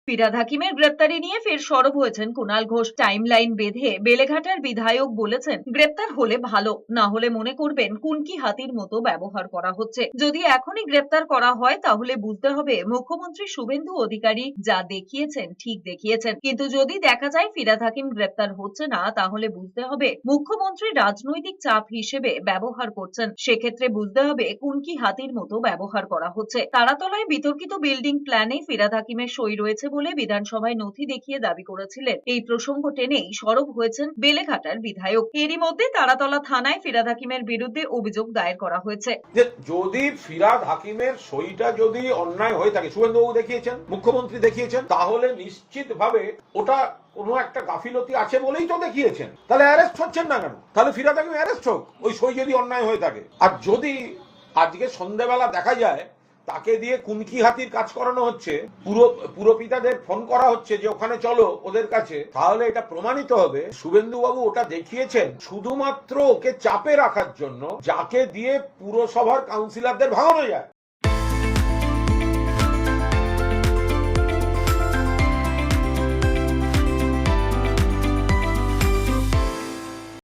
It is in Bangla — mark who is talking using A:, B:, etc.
A: ফিরহাদ হাকিমের গ্রেপ্তারি নিয়ে ফের সরব হয়েছেন কুণাল ঘোষ। টাইমলাইন বেঁধে বেলেঘাটার বিধায়ক বলেছেন, গ্রেপ্তার হলে ভালো, না হলে মনে করবেন কুনকি হাতির মতো ব্যবহার করা হচ্ছে। যদি এখনই গ্রেপ্তার করা হয় তাহলে বুঝতে হবে মুখ্যমন্ত্রী শুভেন্দু অধিকারী যা দেখিয়েছেন ঠিক দেখিয়েছেন, কিন্তু যদি দেখা যায় ফিরহাদ হাকিম গ্রেপ্তার হচ্ছে না তাহলে বুঝতে হবে মুখ্যমন্ত্রী রাজনৈতিক চাপ হিসেবে ব্যবহার করছেন। সেক্ষেত্রে বুঝতে হবে কুনকি হাতির মতো ব্যবহার করা হচ্ছে। তারাতলায় বিতর্কিত বিল্ডিং প্ল্যানে ফিরহাদ হাকিমের সই রয়েছে বলে বিধানসভায় নথি দেখিয়ে দাবি করেছিলেন। এই প্রসঙ্গ টেনেই সরব হয়েছেন বেলেঘাটার বিধায়ক। এরই মধ্যে তারাতলা থানায় ফিরহাদ হাকিমের বিরুদ্ধে অভিযোগ দায়ের করা হয়েছে।
B: যে যদি ফিরহাদ হাকিমের সইটা যদি অন্যায় হয়ে থাকে, শুভেন্দুবাবু দেখিয়েছেন, মুখ্যমন্ত্রী দেখিয়েছেন, তাহলে নিশ্চিতভাবে ওটা কোনো একটা গাফিলতি আছে বলেই তো দেখিয়েছেন। তাহলে অ্যারেস্ট হচ্ছেন না কেন? তাহলে ফিরহাদ হাকিম অ্যারেস্ট হোক, ওই সই যদি অন্যায় হয়ে থাকে। আর যদি আজকে সন্ধ্যাবেলা দেখা যায় তাকে দিয়ে কুনকি হাতির কাজ করানো হচ্ছে, পুরপিতাদের ফোন করা হচ্ছে যে ওখানে চলো ওদের কাছে, তাহলে এটা প্রমাণিত হবে শুভেন্দু বাবু ওটা দেখিয়েছেন শুধুমাত্র ওকে চাপে রাখার জন্য, যাকে দিয়ে পুরসভার কাউন্সিলরদের ভাঙানো যায়।